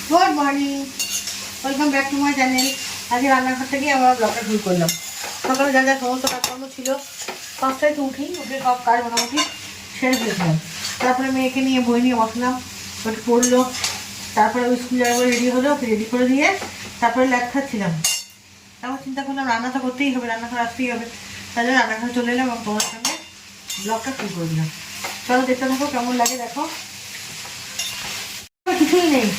Good morning, welcome back to my channel. আজকে রান্নাঘর থেকে আমরা ব্লগটা শুরু করলাম। সকালে যা যা সমস্ত কাজকর্ম ছিল 5টায় তো উঠি, উঠে সব কাজ মোটামুটি সেরে ফেলেছিলাম। তারপরে মেয়েকে নিয়ে বই নিয়ে বসলাম, ওটা পড়লো। তারপরে ওই স্কুল যাওয়ার পরে রেডি হলো, ওকে রেডি করে দিয়ে তারপরে ল্যাব খাচ্ছিলাম। তারপর চিন্তা করলাম রান্না তো করতেই হবে, রান্নাঘর আসতেই হবে, তাই জন্য রান্নাঘরে চলে এলাম এবং তোমার সঙ্গে ব্লগটা শুরু করে দিলাম। চলো দেখতে থাকো কেমন লাগে। দেখো কিছুই নেই,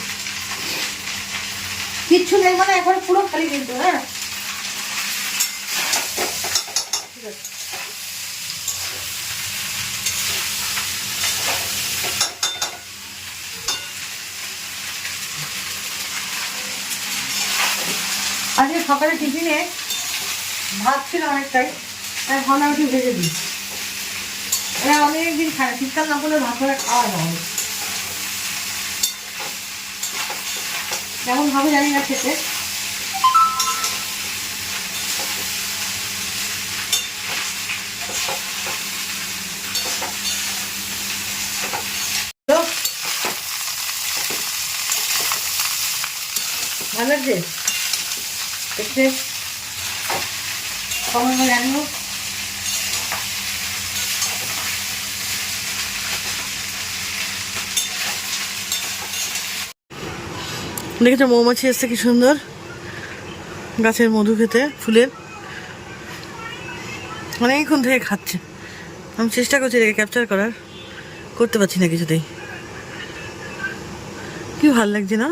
কিচ্ছু নেই মানে একবারে পুরো খালি কিন্তু। হ্যাঁ ঠিক আছে, আজকে সকালে টিফিনে ভাত ছিল অনেকটাই, তাই ভাবলাম একটু ভেজে দিই। এরা অনেকদিন খায়, শীতকাল না করলে ভাত করে খাওয়া যাবে, কেমন হবে জানি না খেতে। ভালো লাগছে দেখতে, কমন জানিও। দেখেছো মৌমাছি এসছে কি সুন্দর, গাছের মধু খেতে, ফুলের। অনেকক্ষণ থেকে খাচ্ছে, আমি চেষ্টা করছি এটাকে ক্যাপচার করার, করতে পারছি না কিছুতেই। কি ভালো লাগছে না?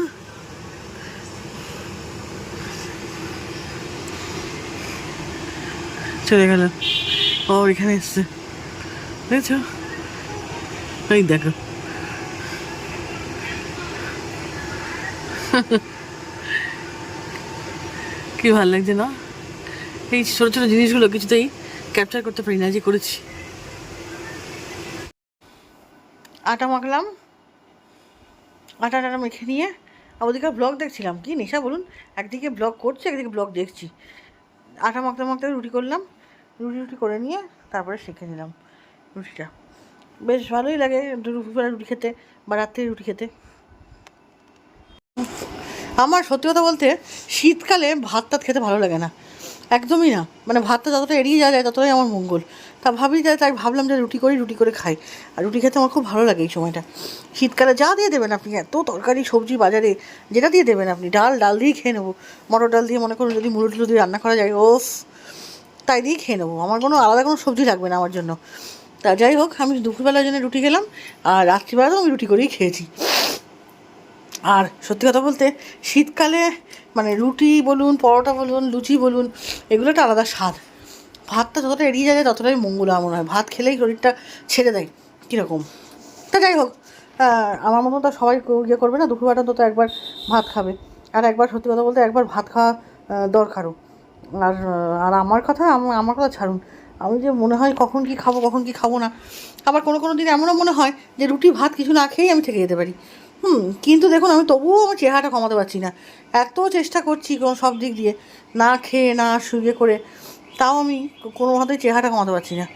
চলে গেল, ও এখানে এসছে দেখছো, এই দেখো কি ভালো লাগছে না? এই ছোটো ছোটো জিনিসগুলো কিছুতেই ক্যাপচার করতে পারি না, যে করেছি। আটা মাখলাম, আটা মেখে নিয়ে ওদিকে ব্লগ দেখছিলাম। কি নেশা বলুন, একদিকে ব্লগ করছি একদিকে ব্লগ দেখছি। আটা মাখতে মাখতে রুটি করলাম, রুটি করে নিয়ে তারপরে শিখে নিলাম রুটিটা। বেশ ভালোই লাগে দুপুরবেলা রুটি খেতে বা রাত্রে রুটি খেতে। আমার সত্যি কথা বলতে শীতকালে ভাত টাত খেতে ভালো লাগে না, একদমই না। মানে ভাতটা যতটা এড়িয়ে যাওয়া যায় ততটাই আমার মঙ্গল। তাই ভাবলাম যে রুটি করে খাই। আর রুটি খেতে আমার খুব ভালো লাগে এই সময়টা। শীতকালে যা দিয়ে দেবেন আপনি, এত তরকারি সবজি বাজারে, যেটা দিয়ে দেবেন আপনি, ডাল দিয়েই খেয়ে নেবো। মটর ডাল দিয়ে মনে করুন যদি মুড়ো টুলো দিয়ে রান্না করা যায়, ওফ, তাই দিয়েই খেয়ে নেবো। আমার কোনো আলাদা কোনো সবজি লাগবে না আমার জন্য। তা যাই হোক, আমি দুপুরবেলার জন্য রুটি খেলাম, আর রাত্রিবেলাতেও আমি রুটি করেই খেয়েছি। আর সত্যি কথা বলতে শীতকালে মানে রুটি বলুন, পরোটা বলুন, লুচি বলুন, এগুলো একটা আলাদা স্বাদ। ভাতটা যতটা এড়িয়ে যায় ততটাই মঙ্গল আমার মনে হয়। ভাত খেলেই শরীরটা ছেড়ে দেয় কীরকম। তা যাই হোক, আমার মতো তো সবাই ইয়ে করবে না, দুপুরবেলা তো একবার ভাত খাবে। আর একবার সত্যি কথা বলতে একবার ভাত খাওয়া দরকারও। আর আর আমার কথা ছাড়ুন, আমি যে মনে হয় কখন কি খাবো না। আবার কোনো দিন এমনও মনে হয় যে রুটি ভাত কিছু না খেয়েই আমি থেকে যেতে পারি। কিন্তু দেখুন আমি তবুও আমার চেহারাটা কমাতে পারছি না। এত চেষ্টা করছি সব দিক দিয়ে, না খেয়ে না শুয়ে করে, তাও আমি কোনোভাবেই চেহারাটা কমাতে পারছি না।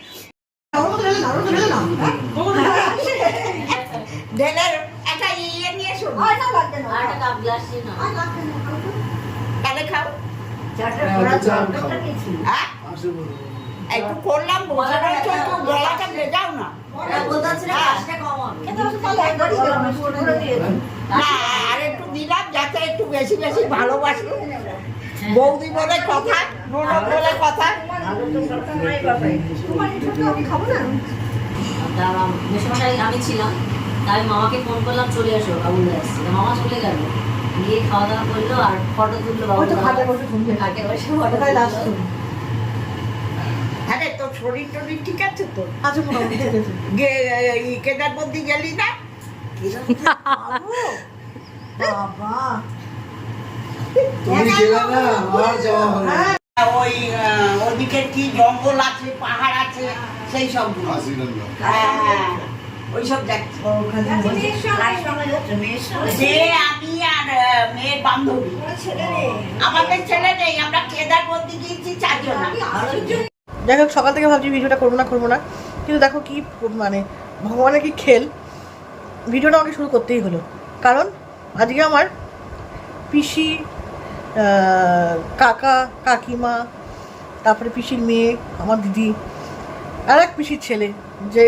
একটু করলাম, গলাটা ভেজাও না। আর একটু দিলাম যাতে একটু বেশি বেশি ভালোবাসি। বৌদি বলে কথা, ননদ বলে কথা। আমি ছিলাম, তাই মামাকে ফোন করলাম, চলে আসো, বাবু আসছে। মামা চলে গেল, গিয়ে খাওয়া দাওয়া করলো আর ফটো তুললো। বাবু ঘাটে বসে ফটো। হ্যাঁ, তোর শরীর টরীর ঠিক আছে তো? আচ্ছা, কেদারবন্দি গেলি না? বাবা ওই ওদিকে কি জঙ্গল আছে, পাহাড় আছে, সেই সব ওইসব দেখছি। আমি আর মেয়ের বান্ধবী, আমাদের ছেলে নেই, আমরা কেদারবন্দি গিয়েছি 4 জন। যাই হোক, সকাল থেকে ভাবছি ভিডিওটা করবো না, কিন্তু দেখো কি মানে ভগবানের কি খেল, ভিডিওটা আমাকে শুরু করতেই হলো। কারণ আজকে আমার পিসি, কাকা কাকিমা, তারপরে পিসির মেয়ে, আমার দিদি, আর এক পিসির ছেলে যে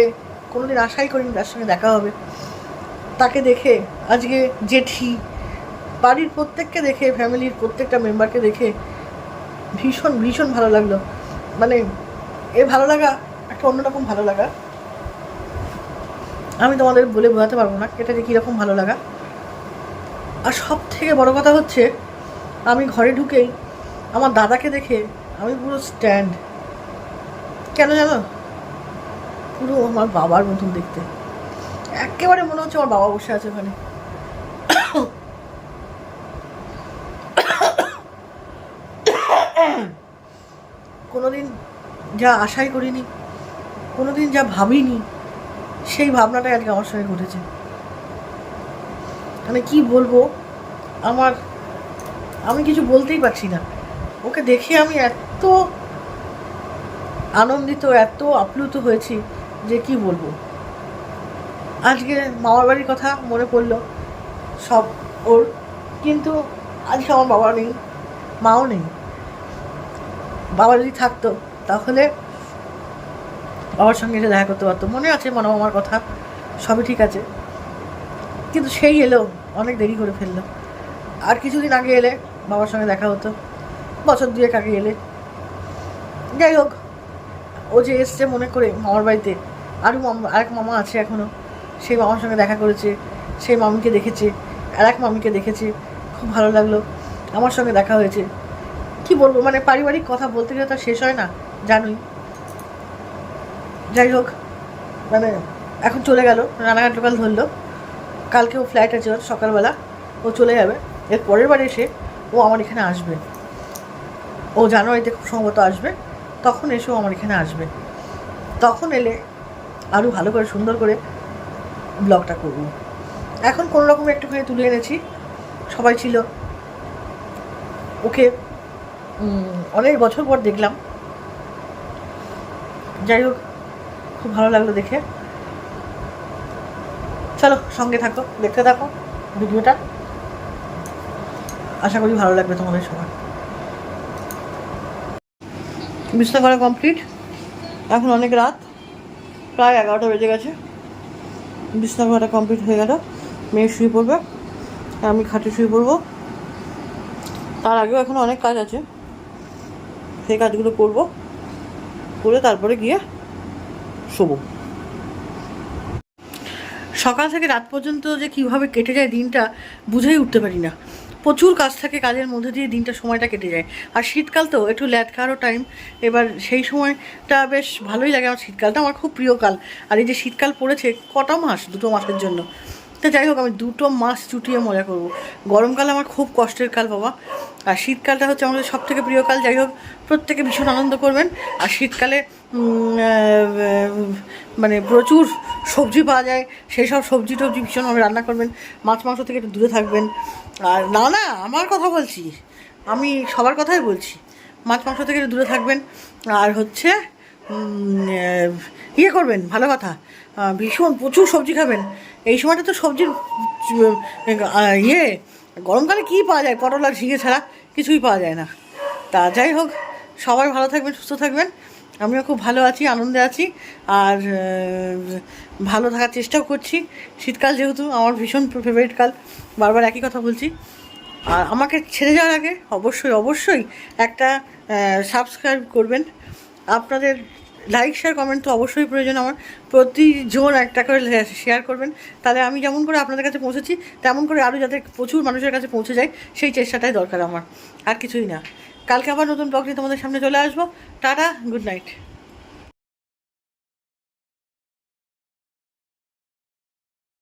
কোনোদিন আশাই করিনি তার সঙ্গে দেখা হবে, তাকে দেখে আজকে জেঠি, বাড়ির প্রত্যেককে দেখে, ফ্যামিলির প্রত্যেকটা মেম্বারকে দেখে ভীষণ ভীষণ ভালো লাগলো। মানে এ ভালো লাগা একটা অন্যরকম ভালো লাগা, আমি তোমাদের বলে বোঝাতে পারবো না এটা যে কীরকম ভালো লাগা। আর সব থেকে বড় কথা হচ্ছে আমি ঘরে ঢুকেই আমার দাদাকে দেখে আমি পুরো স্ট্যান্ড, কেন জানো, পুরো আমার বাবার মতন দেখতে, একেবারে মনে হচ্ছে আমার বাবা বসে আছে ওখানে। কোনোদিন যা আশাই করিনি, কোনোদিন যা ভাবিনি, সেই ভাবনাটাই আজকে আমার সঙ্গে ঘটেছে। মানে কি বলবো, আমি কিছু বলতেই পারছি না। ওকে দেখে আমি এত আনন্দিত, এত আপ্লুত হয়েছি যে কি বলবো। আজকে মামার বাড়ির কথা মনে পড়লো সব ওর, কিন্তু আজকে আমার বাবা নেই, মাও নেই। বাবা যদি থাকতো তাহলে বাবার সঙ্গে এসে দেখা করতে পারতো, মনে আছে মনে আমার কথা, সবই ঠিক আছে, কিন্তু সেই এলো অনেক দেরি করে ফেললো। আর কিছুদিন আগে এলে বাবার সঙ্গে দেখা হতো, বছর দুয়েক আগে এলে। যাই হোক, ও যে এসছে মনে করে মামার বাড়িতে, আরও আরেক মামা আছে এখনও, সেই মামার সঙ্গে দেখা করেছে, সেই মামিকে দেখেছে, আর এক মামিকে দেখেছে, খুব ভালো লাগলো। আমার সঙ্গে দেখা হয়েছে, কি বলবো, মানে পারিবারিক কথা বলতে গেলে তো শেষ হয় না, জানোই। যাই হোক, মানে এখন চলে গেল, রানাঘাট লোকাল ধরলো, কালকে ও ফ্লাইট আছে ওর সকালবেলা, ও চলে যাবে। এর পরের বার এসে ও আমার এখানে আসবে, ও জানুয়ারিতে খুব সম্ভবত আসবে, তখন এসেও আমার এখানে আসবে। তখন এলে আরও ভালো করে সুন্দর করে ব্লগটা করব। এখন কোনো রকম একটুখানি তুলে এনেছি, সবাই ছিল, ওকে অনেক বছর পর দেখলাম। যাই হোক, খুব ভালো লাগলো দেখে। চলো সঙ্গে থাকো, দেখতে থাকো ভিডিওটা, আশা করি ভালো লাগবে তোমাদের সবার। বিছনা করা কমপ্লিট, এখন অনেক রাত, প্রায় 11টা বেজে গেছে। বিছনা করাটা কমপ্লিট হয়ে গেল, মেয়ে শুয়ে পড়বে, আমি খাটে শুয়ে পড়বো। তার আগেও এখন অনেক কাজ আছে, সেই কাজগুলো করবো, করে তারপরে গিয়ে শোবো। সকাল থেকে রাত পর্যন্ত যে কীভাবে কেটে যায় দিনটা বুঝেই উঠতে পারি না। প্রচুর কাজ থাকে, কাজের মধ্যে দিয়ে দিনটা সময়টা কেটে যায়। আর শীতকাল তো একটু ল্যাট খাওয়ারও টাইম, এবার সেই সময়টা বেশ ভালোই লাগে। আমার শীতকালটা আমার খুব প্রিয় কাল। আর এই যে শীতকাল পড়েছে কটা মাস, 2 মাসের জন্য, তো যাই হোক আমি 2 মাস চুটিয়ে মজা করবো। গরমকাল আমার খুব কষ্টের কাল বাবা, আর শীতকালটা হচ্ছে আমাদের সব থেকে প্রিয় কাল। যাই হোক, প্রত্যেকে ভীষণ আনন্দ করবেন। আর শীতকালে মানে প্রচুর সবজি পাওয়া যায়, সেই সব সবজি টবজি ভীষণভাবে রান্না করবেন, মাছ মাংস থেকে একটু দূরে থাকবেন। আর না আমার কথা বলছি, আমি সবার কথাই বলছি, মাছ মাংস থেকে একটু দূরে থাকবেন। আর হচ্ছে ইয়ে করবেন, ভালো কথা, ভীষণ প্রচুর সবজি খাবেন। এই সময়টা তো সবজির গরমকালে কী পাওয়া যায়, পটল আর ঝিঙে ছাড়া কিছুই পাওয়া যায় না। তা যাই হোক, সবাই ভালো থাকবেন, সুস্থ থাকবেন। আমিও খুব ভালো আছি, আনন্দে আছি, আর ভালো থাকার চেষ্টাও করছি। শীতকাল যেহেতু আমার ভীষণ ফেভারিট কাল, বারবার একই কথা বলছি। আর আমাকে ছেড়ে যাওয়ার আগে অবশ্যই একটা সাবস্ক্রাইব করবেন। আপনাদের লাইক শেয়ার কমেন্ট তো অবশ্যই প্রয়োজন আমার, প্রতিজন একটা করে শেয়ার করবেন, তাহলে আমি যেমন করে আপনাদের কাছে পৌঁছেছি তেমন করে আরও যাতে প্রচুর মানুষের কাছে পৌঁছে যায়, সেই চেষ্টাটাই দরকার আমার, আর কিছুই না। কালকে আবার নতুন ব্লগ নিয়ে তোমাদের সামনে চলে আসবো। Tata, good night.